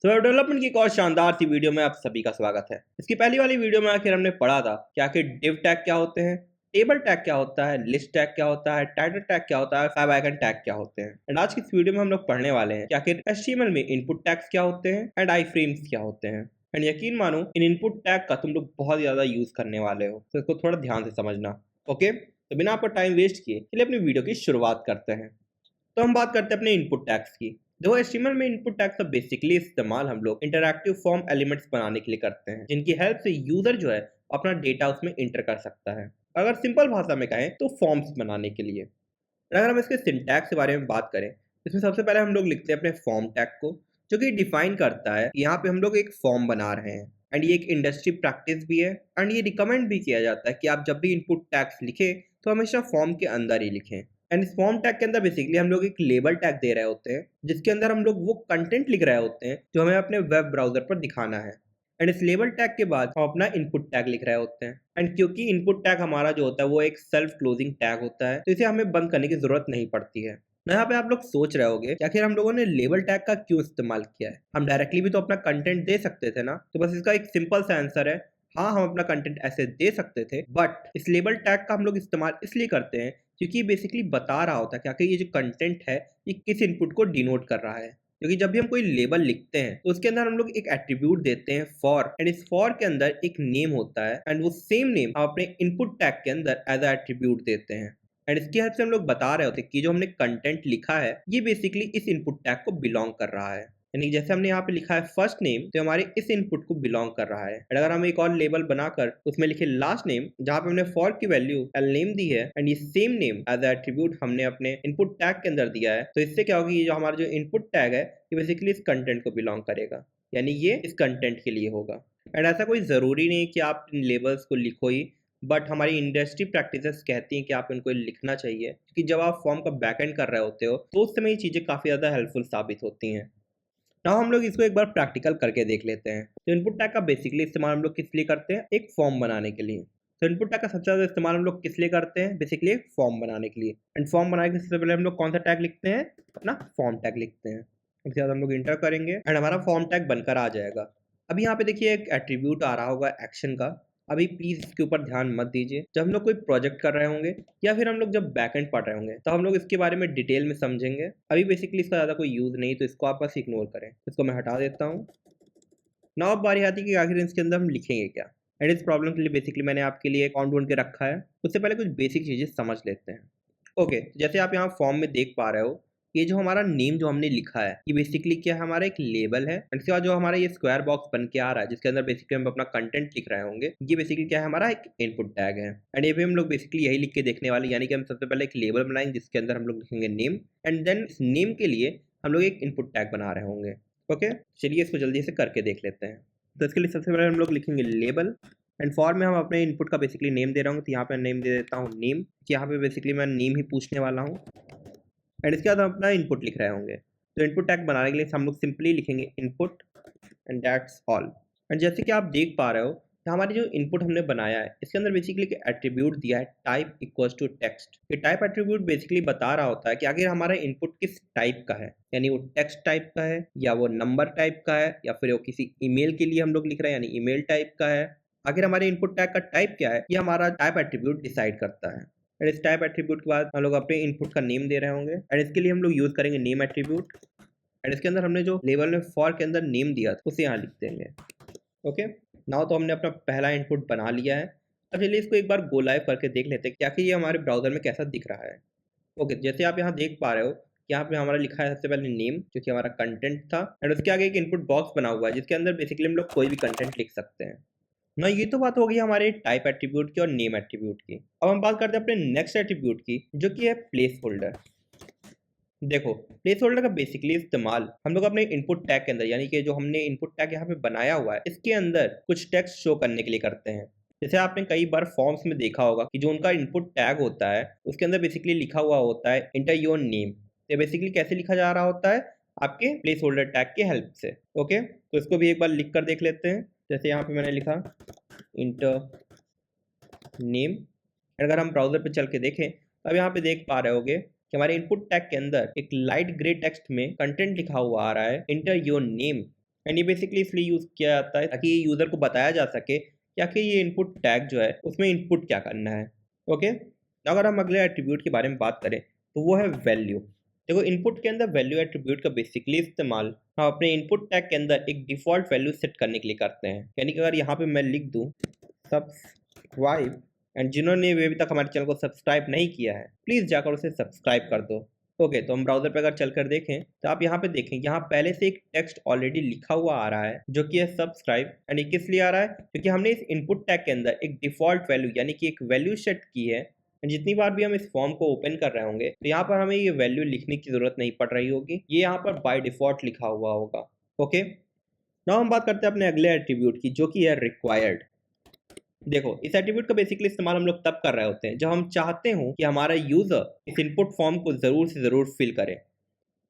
तो web development की एक और शानदार सी वीडियो में आप सभी का स्वागत है। इसकी पहली वाली वीडियो में आखिर हमने पढ़ा था कि आखिर डिव टैग क्या होते हैं, टेबल टैग क्या होता है, लिस्ट टैग क्या होता है, टाइटल टैग क्या होता है, फाइव आइकन टैग क्या होते हैं। एंड आज की इस वीडियो में हम लोग पढ़ने वाले हैं कि आखिर HTML में इनपुट टैग्स क्या होते हैं एंड आई फ्रेम्स क्या होते हैं। एंड यकीन मानो इन इनपुट टैग का तुम लोग बहुत ज्यादा यूज करने वाले हो, तो इसको थोड़ा ध्यान से समझना। ओके, तो बिना आपका टाइम वेस्ट किए चलिए अपनी वीडियो की शुरुआत करते हैं। तो हम बात करते हैं अपने इनपुट टैग्स की। देखो HTML में इनपुट टैग्स का बेसिकली इस्तेमाल हम लोग इंटरैक्टिव फॉर्म एलिमेंट्स बनाने के लिए करते हैं, जिनकी हेल्प से यूजर जो है अपना डेटा उसमें इंटर कर सकता है। अगर सिंपल भाषा में कहें तो फॉर्म्स बनाने के लिए। अगर हम इसके सिंटैक्स के बारे में बात करें, इसमें सबसे पहले हम लोग लिखते हैं अपने फॉर्म टैग को, जो कि डिफाइन करता है कि यहाँ पे हम लोग एक फॉर्म बना रहे हैं। एंड ये एक इंडस्ट्री प्रैक्टिस भी है एंड ये रिकमेंड भी किया जाता है कि आप जब भी इनपुट टैग्स लिखें तो हमेशा फॉर्म के अंदर ही लिखें। एंड इस फॉर्म टैग के अंदर बेसिकली हम लोग एक लेबल टैग दे रहे होते हैं, जिसके अंदर हम लोग वो कंटेंट लिख रहे होते हैं जो हमें अपने वेब ब्राउजर पर दिखाना है। एंड इस लेबल टैग के बाद हम अपना इनपुट टैग लिख रहे होते हैं। एंड क्योंकि इनपुट टैग हमारा जो होता है वो एक सेल्फ क्लोजिंग टैग होता है, तो इसे हमें बंद करने की जरूरत नहीं पड़ती है। यहाँ पे आप लोग सोच रहे होगे कि आखिर हम लोगों ने लेबल टैग का क्यों इस्तेमाल किया है, हम डायरेक्टली भी तो अपना कंटेंट दे सकते थे ना। तो बस इसका एक सिंपल सा आंसर है, हाँ हम अपना कंटेंट ऐसे दे सकते थे, बट इस लेबल टैग का हम लोग इस्तेमाल इसलिए करते हैं क्योंकि बेसिकली बता रहा होता है कि आखिर ये जो कंटेंट है ये किस इनपुट को डिनोट कर रहा है। क्योंकि जब भी हम कोई लेबल लिखते हैं तो उसके अंदर हम लोग एक एट्रीब्यूट देते हैं फॉर, एंड इस फॉर के अंदर एक नेम होता है एंड वो सेम नेम हम अपने इनपुट टैग के अंदर एज अ एट्रीब्यूट देते हैं। एंड इसकी हेल्प से हम लोग बता रहे होते हैं कि जो हमने कंटेंट लिखा है ये बेसिकली इस इनपुट टैग को बिलोंग कर रहा है। यानी जैसे हमने यहाँ पे लिखा है फर्स्ट नेम, तो हमारे इस इनपुट को बिलोंग कर रहा है। एंड अगर हम एक और लेबल बनाकर उसमें लिखे लास्ट नेम, जहाँ पे हमने फॉर की वैल्यू एल नेम दी है एंड ये सेम नेम एज एट्रीब्यूट हमने अपने इनपुट टैग के अंदर दिया है, तो इससे क्या होगा, ये जो हमारा जो इनपुट टैग है ये बेसिकली इस कंटेंट को बिलोंग करेगा, यानी ये इस कंटेंट के लिए होगा। एंड ऐसा कोई ज़रूरी नहीं कि आप इन लेबल्स को लिखो ही, बट हमारी इंडस्ट्री प्रैक्टिसेस कहती हैं कि आप इनको लिखना चाहिए, क्योंकि जब आप फॉर्म का बैकएंड कर रहे होते हो तो उस समय ये चीज़ें काफ़ी ज़्यादा हेल्पफुल साबित होती हैं। नाउ हम लोग इसको एक बार प्रैक्टिकल करके देख लेते हैं। तो इनपुट टैग का बेसिकली इस्तेमाल हम लोग किस लिए करते हैं, एक फॉर्म बनाने के लिए। तो इनपुट टैग का सबसे ज़्यादा इस्तेमाल हम लोग किस लिए करते हैं, बेसिकली एक फॉर्म बनाने के लिए। एंड फॉर्म बनाने के सबसे पहले हम लोग कौन सा टैग लिखते हैं, अपना फॉर्म टैग लिखते हैं। उसके बाद हम लोग इंटर करेंगे एंड हमारा फॉर्म टैग बनकर आ जाएगा। अभी यहाँ पे देखिए एक एट्रीब्यूट आ रहा होगा एक्शन का। अभी प्लीज इसके ऊपर ध्यान मत दीजिए, जब हम लोग कोई प्रोजेक्ट कर रहे होंगे या फिर हम लोग जब बैकएंड पढ़ रहे होंगे तो हम लोग इसके बारे में डिटेल में समझेंगे। अभी बेसिकली इसका ज़्यादा कोई यूज़ नहीं, तो इसको आप बस इग्नोर करें। इसको मैं हटा देता हूँ। नाउ अब बारी आती है कि आखिर इसके अंदर हम लिखेंगे क्या। एंड इस प्रॉब्लम के लिए बेसिकली मैंने आपके लिए अकाउंट ढूंढ के रखा है। उससे पहले कुछ बेसिक चीज़ें समझ लेते हैं। ओके, जैसे आप यहाँ फॉर्म में देख पा रहे हो, ये जो हमारा नेम जो हमने लिखा है ये बेसिकली क्या है, हमारा एक लेबल है। एंड इसके बाद जो हमारा ये स्क्वायर बॉक्स बन के आ रहा है जिसके अंदर बेसिकली हम अपना कंटेंट लिख रहे होंगे, ये बेसिकली क्या है, हमारा एक इनपुट टैग है। एंड ये भी हम लोग बेसिकली यही लिख के देखने वाले, यानी कि हम सबसे पहले एक लेबल बनाएंगे जिसके अंदर हम लोग लिखेंगे नेम, एंड देन इस नेम के लिए हम लोग एक इनपुट टैग बना रहे होंगे। ओके, चलिए इसको जल्दी से करके देख लेते हैं। तो इसके लिए सबसे पहले हम लोग लिखेंगे लेबल, एंड फॉर में हम अपने इनपुट का बेसिकली नेम दे रहा हूँ, तो यहाँ पे नेम दे देता हूँ नेम, कि यहाँ पे बेसिकली मैं नेम ही पूछने वाला हूँ। एंड इसके बाद हम अपना इनपुट लिख रहे होंगे। तो इनपुट टैग बनाने के लिए हम लोग सिंपली लिखेंगे input and that's all. And जैसे कि आप देख पा रहे हो कि हमारी जो इनपुट हमने बनाया है इसके अंदर बेसिकली एक एट्रीब्यूट दिया है टाइप इक्वल्स टू टेक्स्ट। ये टाइप एट्रीब्यूट बेसिकली बता रहा होता है कि आखिर हमारा इनपुट किस टाइप का है, यानी वो टेक्स्ट टाइप का है या वो नंबर टाइप का है या फिर वो किसी ईमेल के लिए हम लोग लिख रहे हैं यानी ईमेल टाइप का है। आखिर हमारे इनपुट टैग का टाइप क्या है ये हमारा टाइप एट्रीब्यूट डिसाइड करता है। एंड इस टाइप एट्रीब्यूट के बाद हम लोग अपने इनपुट का नेम दे रहे होंगे, एंड इसके लिए हम लोग यूज करेंगे नेम एट्रीब्यूट। एंड इसके अंदर हमने जो लेबल में फॉर के अंदर नेम दिया था उसे यहाँ लिख देंगे। ओके, नाउ तो हमने अपना पहला इनपुट बना लिया है। अब चलिए इसको एक बार गो लाइव करके देख लेते हैं कि आखिर ये हमारे ब्राउजर में कैसा दिख रहा है। ओके, जैसे आप यहाँ देख पा रहे हो कि यहाँ पे हमारा लिखा है सबसे पहले नेम, जो कि हमारा कंटेंट था, एंड उसके आगे एक इनपुट बॉक्स बना हुआ है जिसके अंदर बेसिकली हम लोग कोई भी कंटेंट लिख सकते हैं ना। ये तो बात हो गई हमारे टाइप एट्रीब्यूट की और नेम एट्रीब्यूट की। अब हम बात करते हैं अपने नेक्स्ट एट्रीब्यूट की, जो कि है प्लेस होल्डर। देखो, प्लेस होल्डर का बेसिकली इस्तेमाल हम लोग अपने इनपुट टैग के अंदर, यानी कि जो हमने इनपुट टैग यहाँ पे बनाया हुआ है इसके अंदर कुछ टेक्स्ट शो करने के लिए करते हैं। जैसे आपने कई बार फॉर्म्स में देखा होगा कि जो उनका इनपुट टैग होता है उसके अंदर बेसिकली लिखा हुआ होता है इंटर योर नेम। तो बेसिकली कैसे लिखा जा रहा होता है, आपके प्लेस होल्डर टैग की हेल्प से। ओके, तो इसको भी एक बार लिख कर देख लेते हैं। जैसे यहाँ पे मैंने लिखा इंटर नेम। अगर हम ब्राउजर पे चल के देखें तो अब यहाँ पे देख पा रहे होगे कि हमारे इनपुट टैग के अंदर एक लाइट ग्रे टेक्स्ट में कंटेंट लिखा हुआ आ रहा है इंटर योर नेम। एंड ये बेसिकली इसलिए यूज़ किया जाता है ताकि यूज़र को बताया जा सके कि आखिर ये इनपुट टैग जो है उसमें इनपुट क्या करना है। ओके, अगर हम अगले एट्रीब्यूट के बारे में बात करें तो वो है वैल्यू। देखो, इनपुट के अंदर वैल्यू एट्रीब्यूट का बेसिकली इस्तेमाल हम अपने इनपुट टैग के अंदर एक डिफ़ॉल्ट वैल्यू सेट करने के लिए करते हैं। यानी कि अगर यहाँ पे मैं लिख दूँ सब्सक्राइब, एंड जिन्होंने अभी तक हमारे चैनल को सब्सक्राइब नहीं किया है प्लीज़ जाकर उसे सब्सक्राइब कर दो। ओके, तो हम ब्राउज़र पे अगर चलकर देखें तो आप यहाँ पे देखें, यहाँ पहले से एक टेक्स्ट ऑलरेडी लिखा हुआ आ रहा है जो कि है सब्सक्राइब। एंड ये किस लिए आ रहा है? क्योंकि हमने इस इनपुट टैग के अंदर एक डिफ़ॉल्ट वैल्यू यानी कि एक वैल्यू सेट की है। एंड जितनी बार भी हम इस फॉर्म को ओपन कर रहे होंगे तो यहाँ पर हमें ये वैल्यू लिखने की ज़रूरत नहीं पड़ रही होगी, ये यहाँ पर बाय डिफ़ॉल्ट लिखा हुआ होगा। ओके, नाउ हम बात करते हैं अपने अगले एट्रीब्यूट की जो कि है रिक्वायर्ड। देखो, इस एट्रीब्यूट का बेसिकली इस्तेमाल हम लोग तब कर रहे होते हैं जब हम चाहते हो कि हमारा यूज़र इस इनपुट फॉर्म को ज़रूर से ज़रूर फिल करे।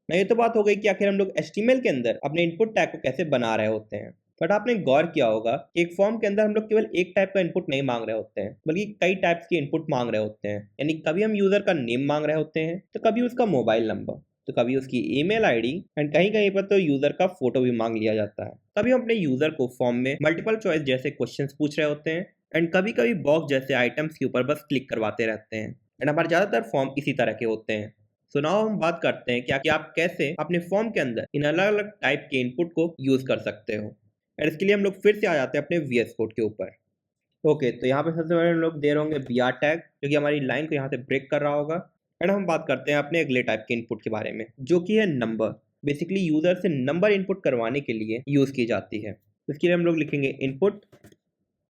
ना ये तो बात हो गई कि आखिर हम लोग HTML के अंदर अपने इनपुट टैग को कैसे बना रहे होते हैं। बट आपने गौर किया होगा कि एक फॉर्म के अंदर हम लोग केवल एक टाइप का इनपुट नहीं मांग रहे होते हैं, बल्कि कई टाइप्स के इनपुट मांग रहे होते हैं। यानी कभी हम यूज़र का नेम मांग रहे होते हैं, तो कभी उसका मोबाइल नंबर, तो कभी उसकी ईमेल आईडी, एंड कहीं कहीं पर तो यूज़र का फोटो भी मांग लिया जाता है। कभी हम अपने यूज़र को फॉर्म में मल्टीपल चॉइस जैसे क्वेश्चंस पूछ रहे होते हैं, एंड कभी कभी बॉक्स जैसे आइटम्स के ऊपर बस क्लिक करवाते रहते हैं। एंड हमारे ज़्यादातर फॉर्म इसी तरह के होते हैं। सो नाउ हम बात करते हैं कि आप कैसे अपने फॉर्म के अंदर इन अलग अलग टाइप के इनपुट को यूज़ कर सकते हो। एंड इसके लिए हम लोग फिर से आ जाते हैं अपने VS कोड के ऊपर। ओके, तो यहाँ पे सबसे पहले हम लोग दे रहे होंगे BR टैग जो कि हमारी लाइन को यहाँ से ब्रेक कर रहा होगा। एंड हम बात करते हैं अपने अगले टाइप के इनपुट के बारे में जो कि है नंबर। बेसिकली यूज़र से नंबर इनपुट करवाने के लिए यूज़ की जाती है। इसके लिए हम लोग लिखेंगे इनपुट।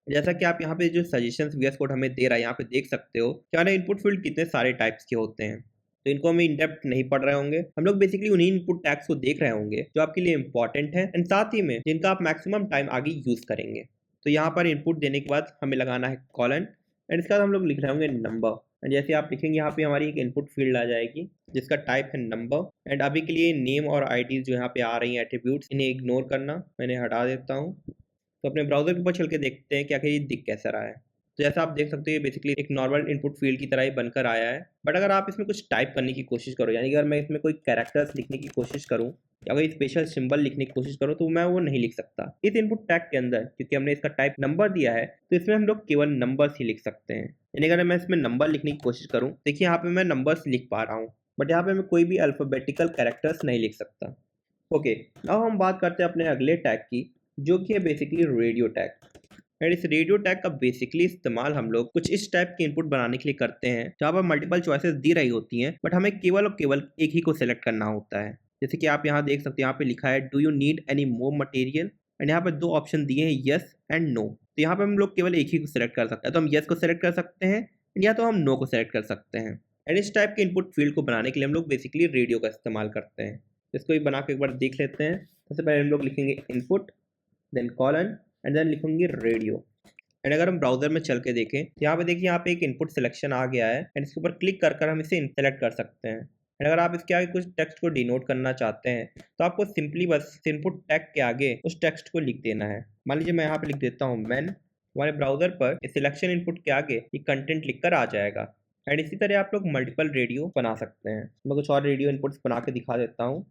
जैसा कि आप यहाँ पे जो सजेशंस VS कोड हमें दे रहा है यहाँ पे देख सकते हो कि हमारे इनपुट फील्ड कितने सारे टाइप्स के होते हैं। तो इनको हम इन डेप्थ नहीं पढ़ रहे होंगे, हम लोग बेसिकली उन्हीं इनपुट टैग्स को देख रहे होंगे जो आपके लिए इंपॉर्टेंट है एंड साथ ही में जिनका आप मैक्सिमम टाइम आगे यूज़ करेंगे। तो यहाँ पर इनपुट देने के बाद हमें लगाना है कॉलन, एंड इसके बाद हम लोग लिख रहे होंगे नंबर। एंड जैसे आप लिखेंगे यहाँ पे हमारी एक इनपुट फील्ड आ जाएगी जिसका टाइप है नंबर। एंड अभी के लिए नेम और आईडी जो यहाँ पे आ रही हैं एट्रीब्यूट्स, इन्हें इग्नोर करना, मैंने हटा देता हूँ। तो अपने ब्राउज़र के ऊपर चल के देखते हैं कि आखिर ये दिख कैसा रहा है। तो जैसा आप देख सकते हो ये बेसिकली एक नॉर्मल इनपुट फील्ड की तरह ही बनकर आया है। बट अगर आप इसमें कुछ टाइप करने की कोशिश करो, यानी कि अगर मैं इसमें कोई कैरेक्टर्स लिखने की कोशिश करूँ या कोई स्पेशल सिंबल लिखने की कोशिश करूँ तो मैं वो नहीं लिख सकता इस इनपुट टैग के अंदर, क्योंकि हमने इसका टाइप नंबर दिया है। तो इसमें हम लोग केवल नंबर्स ही लिख सकते हैं। यानी अगर मैं इसमें नंबर लिखने की कोशिश करूँ, देखिए यहाँ पे मैं नंबर्स लिख पा रहा हूँ, बट यहाँ पे मैं कोई भी अल्फ़ाबेटिकल कैरेक्टर्स नहीं लिख सकता। ओके, अब हम बात करते हैं अपने अगले टैग की जो कि है बेसिकली रेडियो टैग। एंड इस रेडियो टैग का बेसिकली इस्तेमाल हम लोग कुछ इस टाइप के इनपुट बनाने के लिए करते हैं जहाँ पर मल्टीपल चॉइसेस दी रही होती हैं, बट हमें केवल और केवल एक ही को सेलेक्ट करना होता है। जैसे कि आप यहाँ देख सकते हैं, यहाँ पे लिखा है do you need any more material, and यहाँ पे दो ऑप्शन दिए हैं यस एंड नो। तो यहाँ पे हम लोग केवल एक ही को सेलेक्ट कर सकते हैं, तो हम यस को सेलेक्ट कर सकते हैं या तो हम नो को सेलेक्ट कर सकते हैं। एंड इस टाइप के इनपुट फील्ड को बनाने के लिए हम लोग बेसिकली रेडियो का इस्तेमाल करते हैं। इसको भी बना के एक बार देख लेते हैं। सबसे पहले हम लोग लिखेंगे input, then colon, and then लिखेंगे रेडियो। एंड अगर हम ब्राउजर में चल के देखें तो यहाँ पे देखिए यहाँ पे एक इनपुट सिलेक्शन आ गया है, एंड इसके ऊपर क्लिक कर कर हम इसे सेलेक्ट कर सकते हैं। एंड अगर आप इसके आगे कुछ टेक्स्ट को डिनोट करना चाहते हैं तो आपको सिंपली बस इनपुट टैग के आगे उस टेक्स्ट को लिख देना है। मान लीजिए मैं यहाँ पे लिख देता हूँ मैन, हमारे ब्राउजर पर इस सिलेक्शन इनपुट के आगे ये कंटेंट लिख कर आ जाएगा। एंड इसी तरह आप लोग मल्टीपल रेडियो बना सकते हैं। मैं कुछ और रेडियो इनपुट्स बना के दिखा देता हूँ।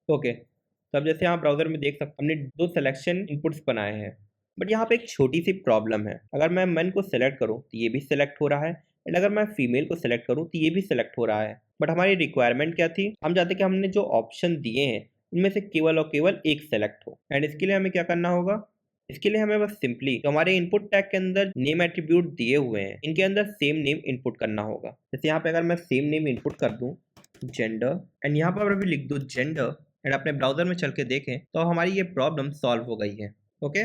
ओके, तो अब जैसे यहाँ ब्राउजर में देख सकते हमने दो सिलेक्शन इनपुट्स बनाए हैं, बट यहाँ पे एक छोटी सी प्रॉब्लम है। अगर मैं मेन को सेलेक्ट करूँ तो ये भी सिलेक्ट हो रहा है, एंड अगर मैं फीमेल को सेलेक्ट करूँ तो ये भी सिलेक्ट हो रहा है। बट हमारी रिक्वायरमेंट क्या थी? हम चाहते कि हमने जो ऑप्शन दिए हैं उनमें से केवल और केवल एक सेलेक्ट हो। एंड इसके लिए हमें क्या करना होगा? इसके लिए हमें बस सिंपली जो हमारे इनपुट टैग के अंदर नेम एट्रीब्यूट दिए हुए हैं इनके अंदर सेम नेम इनपुट करना होगा। जैसे यहाँ पे अगर मैं सेम नेम इनपुट कर दूँ जेंडर, एंड यहाँ पर अभी लिख दूँ जेंडर, एंड अपने ब्राउजर में चल के देखें तो हमारी ये प्रॉब्लम सॉल्व हो गई है। ओके,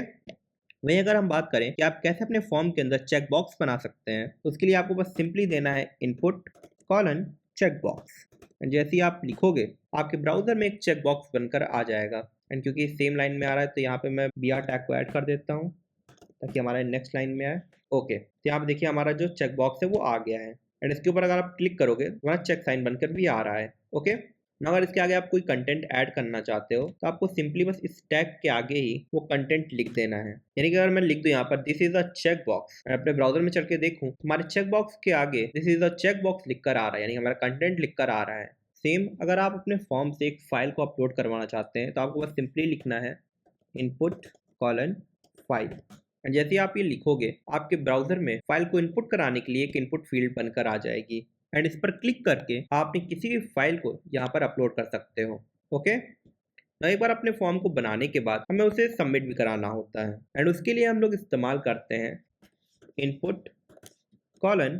वहीं अगर हम बात करें कि आप कैसे अपने फॉर्म के अंदर चेक बॉक्स बना सकते हैं तो उसके लिए आपको बस सिंपली देना है input colon check box. And जैसे ही आप लिखोगे आपके ब्राउजर में एक चेक बॉक्स बनकर आ जाएगा। एंड क्योंकि सेम लाइन में आ रहा है तो यहाँ पे मैं BR टैग को ऐड कर देता हूँ ताकि हमारा नेक्स्ट लाइन में आए। ओके, तो यहाँ पे देखिए हमारा जो चेक बॉक्स है वो आ गया है, एंड इसके ऊपर अगर आप क्लिक करोगे तो हमारा चेक साइन बनकर भी आ रहा है। ओके, ना अगर इसके आगे आप कोई कंटेंट ऐड करना चाहते हो तो आपको सिंपली बस इस टैग के आगे ही वो कंटेंट लिख देना है। यानी कि अगर मैं लिख दूं यहाँ पर this is a check box, मैं अपने ब्राउजर में चल के देखूं हमारे चेक बॉक्स के आगे this is a check box लिख कर आ रहा है, यानी हमारा कंटेंट लिख कर आ रहा है। सेम अगर आप अपने फॉर्म से एक फाइल को अपलोड करवाना चाहते हैं तो आपको बस सिंपली लिखना है इनपुट कॉलन फाइल। एंड जैसे ही आप ये लिखोगे आपके ब्राउजर में फाइल को इनपुट कराने के लिए एक इनपुट फील्ड बनकर आ जाएगी एंड इस पर क्लिक करके आप अपनी किसी भी फाइल को यहाँ पर अपलोड कर सकते हो। ओके, एक बार अपने फॉर्म को बनाने के बाद हमें उसे सबमिट भी कराना होता है एंड उसके लिए हम लोग इस्तेमाल करते हैं इनपुट कॉलन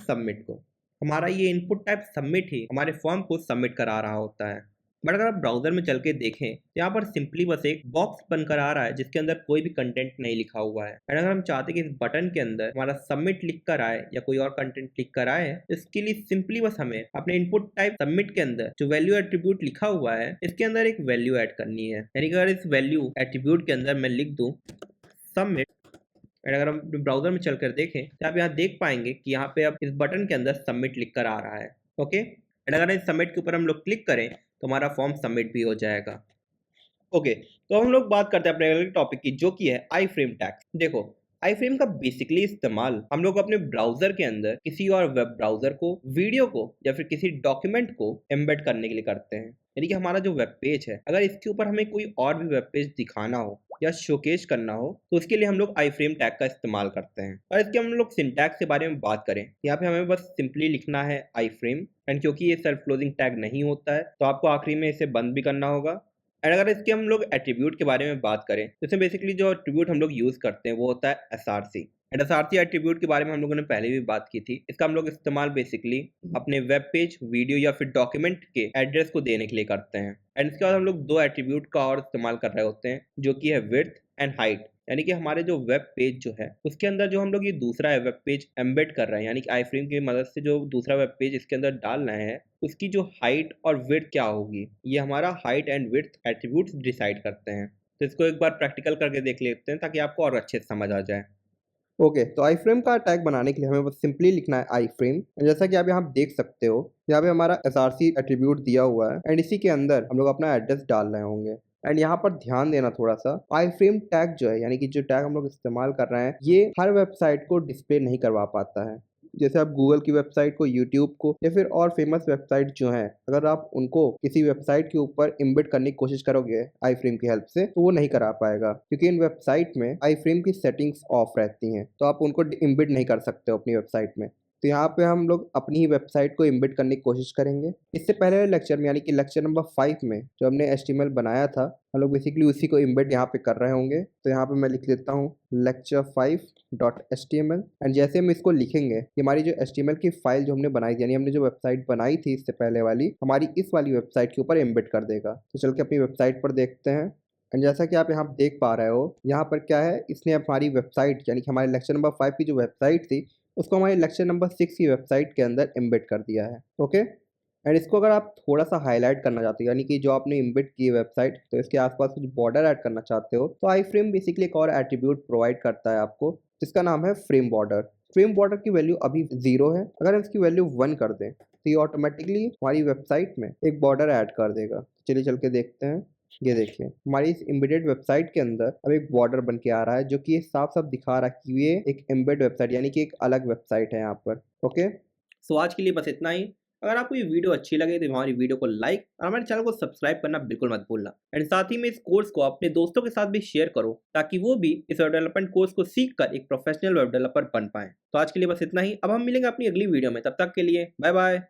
सबमिट को। हमारा ये इनपुट टाइप सबमिट ही हमारे फॉर्म को सबमिट करा रहा होता है। बट अगर आप ब्राउजर में चल के देखें तो यहाँ पर सिंपली बस एक बॉक्स बनकर आ रहा है जिसके अंदर कोई भी कंटेंट नहीं लिखा हुआ है। एंड अगर हम चाहते हैं कि इस बटन के अंदर हमारा सबमिट लिख कर आए या कोई और कंटेंट लिख कर आए, इसके लिए सिंपली बस हमें अपने इनपुट टाइप सबमिट के अंदर जो वैल्यू एट्रीब्यूट लिखा हुआ है इसके अंदर एक वैल्यू ऐड करनी है। यानी कि अगर इस वैल्यू एट्रीब्यूट के अंदर मैं लिख दूं सबमिट, एंड अगर हम ब्राउजर में चलकर देखें तो आप यहाँ देख पाएंगे कि यहाँ पे अब इस बटन के अंदर सबमिट लिख कर आ रहा है। ओके, एंड अगर इस सबमिट के ऊपर हम लोग क्लिक करें तो हमारा फॉर्म सबमिट भी हो जाएगा। ओके, तो हम लोग बात करते हैं अपने अगले टॉपिक की जो कि है आई फ्रेम टैग्स। देखो, आई फ्रेम का बेसिकली इस्तेमाल हम लोग अपने ब्राउजर के अंदर किसी और वेब ब्राउजर को, वीडियो को या फिर किसी डॉक्यूमेंट को एम्बेड करने के लिए करते हैं। यानी कि हमारा जो वेब पेज है अगर इसके ऊपर हमें कोई और भी वेब पेज दिखाना हो या शोकेस करना हो तो उसके लिए हम लोग आई फ्रेम टैग का इस्तेमाल करते हैं। और इसके हम लोग सिंटैक्स के बारे में बात करें, यहाँ पे हमें बस सिंपली लिखना है आई फ्रेम, एंड क्योंकि ये सेल्फ क्लोजिंग टैग नहीं होता है तो आपको आखिरी में इसे बंद भी करना होगा। एंड अगर इसके हम लोग एट्रीब्यूट के बारे में बात करें तो इसमें बेसिकली जो एट्रीब्यूट हम लोग यूज करते हैं वो होता है एसआरसी। एंड एसआरसी एट्रीब्यूट के बारे में हम लोगों ने पहले भी बात की थी। इसका हम लोग इस्तेमाल बेसिकली अपने वेब पेज, वीडियो या फिर डॉक्यूमेंट के एड्रेस को देने के लिए करते हैं। एंड इसके बाद हम लोग दो एट्रीब्यूट का और इस्तेमाल कर रहे होते हैं जो कि है विड्थ एंड हाइट। यानी कि हमारे जो वेब पेज जो है उसके अंदर जो हम लोग ये दूसरा वेब पेज एम्बेड कर रहे हैं, यानी कि आई फ्रेम की मदद से जो दूसरा वेब पेज इसके अंदर डाल रहे हैं उसकी जो हाइट और विड्थ क्या होगी, ये हमारा height and width attributes decide करते हैं। तो इसको एक बार प्रैक्टिकल करके देख लेते हैं ताकि आपको और अच्छे से समझ आ जाए। ओके, तो आई फ्रेम का टैग बनाने के लिए हमें बस सिंपली लिखना है आई फ्रेम। जैसा कि आप यहाँ देख सकते हो यहाँ पे हमारा एसआरसी एट्रीब्यूट दिया हुआ है एंड इसी के अंदर हम लोग अपना एड्रेस डाल रहे होंगे। एंड यहाँ पर ध्यान देना थोड़ा सा, आई फ्रेम टैग जो है यानी कि जो टैग हम लोग इस्तेमाल कर रहे हैं ये हर वेबसाइट को डिस्प्ले नहीं करवा पाता है। जैसे आप गूगल की वेबसाइट को, यूट्यूब को या फिर और फेमस वेबसाइट जो हैं अगर आप उनको किसी वेबसाइट के ऊपर इम्बेड करने की कोशिश करोगे आई फ्रेम की हेल्प से तो वो नहीं करा पाएगा, क्योंकि इन वेबसाइट में आई फ्रेम की सेटिंग्स ऑफ रहती हैं तो आप उनको इम्बेड नहीं कर सकते हो अपनी वेबसाइट में। तो यहाँ पे हम लोग अपनी ही वेबसाइट को इम्बेड करने की कोशिश करेंगे। इससे पहले लेक्चर में यानी कि लेक्चर नंबर 5 में जो हमने HTML बनाया था हम लोग बेसिकली उसी को इम्बेड यहाँ पे कर रहे होंगे। तो यहाँ पे मैं लिख देता हूँ lecture5.html एंड जैसे हम इसको लिखेंगे ये हमारी जो HTML की फाइल जो हमने बनाई थी यानी हमने जो वेबसाइट बनाई थी इससे पहले वाली हमारी इस वाली वेबसाइट के ऊपर इम्बेड कर देगा। तो चल के अपनी वेबसाइट पर देखते हैं। एंड जैसा कि आप यहाँ देख पा रहे हो यहाँ पर क्या है, इसने हमारी वेबसाइट यानी कि हमारे लेक्चर नंबर 5 की जो वेबसाइट थी उसको हमारे लेक्चर नंबर 6 की वेबसाइट के अंदर एम्बेड कर दिया है। ओके, एंड इसको अगर आप थोड़ा सा हाईलाइट करना चाहते हो यानी कि जो आपने एम्बेड की है वेबसाइट तो इसके आसपास कुछ बॉर्डर ऐड करना चाहते हो तो आई फ्रेम बेसिकली एक और एट्रीब्यूट प्रोवाइड करता है आपको जिसका नाम है फ्रेम बॉर्डर। फ्रेम बॉर्डर की वैल्यू अभी 0 है, अगर हम इसकी वैल्यू 1 कर दें तो ये ऑटोमेटिकली हमारी वेबसाइट में एक बॉर्डर ऐड कर देगा। चलिए चल के देखते हैं। ये देखिए हमारी इस एम्बेडेड वेबसाइट के अंदर अब एक बॉर्डर बन के आ रहा है जो कि ये साफ साफ दिखा रहा है कि ये एक एम्बेड वेबसाइट यानी कि एक अलग वेबसाइट है यहाँ पर। ओके, सो आज के लिए बस इतना ही। अगर आपको ये वीडियो अच्छी लगे तो हमारी वीडियो को लाइक और हमारे चैनल को सब्सक्राइब करना बिल्कुल मत भूलना। एंड साथ ही में इस कोर्स को अपने दोस्तों के साथ भी शेयर करो ताकि वो भी इस वेब डेवलपमेंट कोर्स को सीख कर एक प्रोफेशनल वेब डेवलपर बन पाए। तो आज के लिए बस इतना ही, अब हम मिलेंगे अपनी अगली वीडियो में, तब तक के लिए बाय बाय।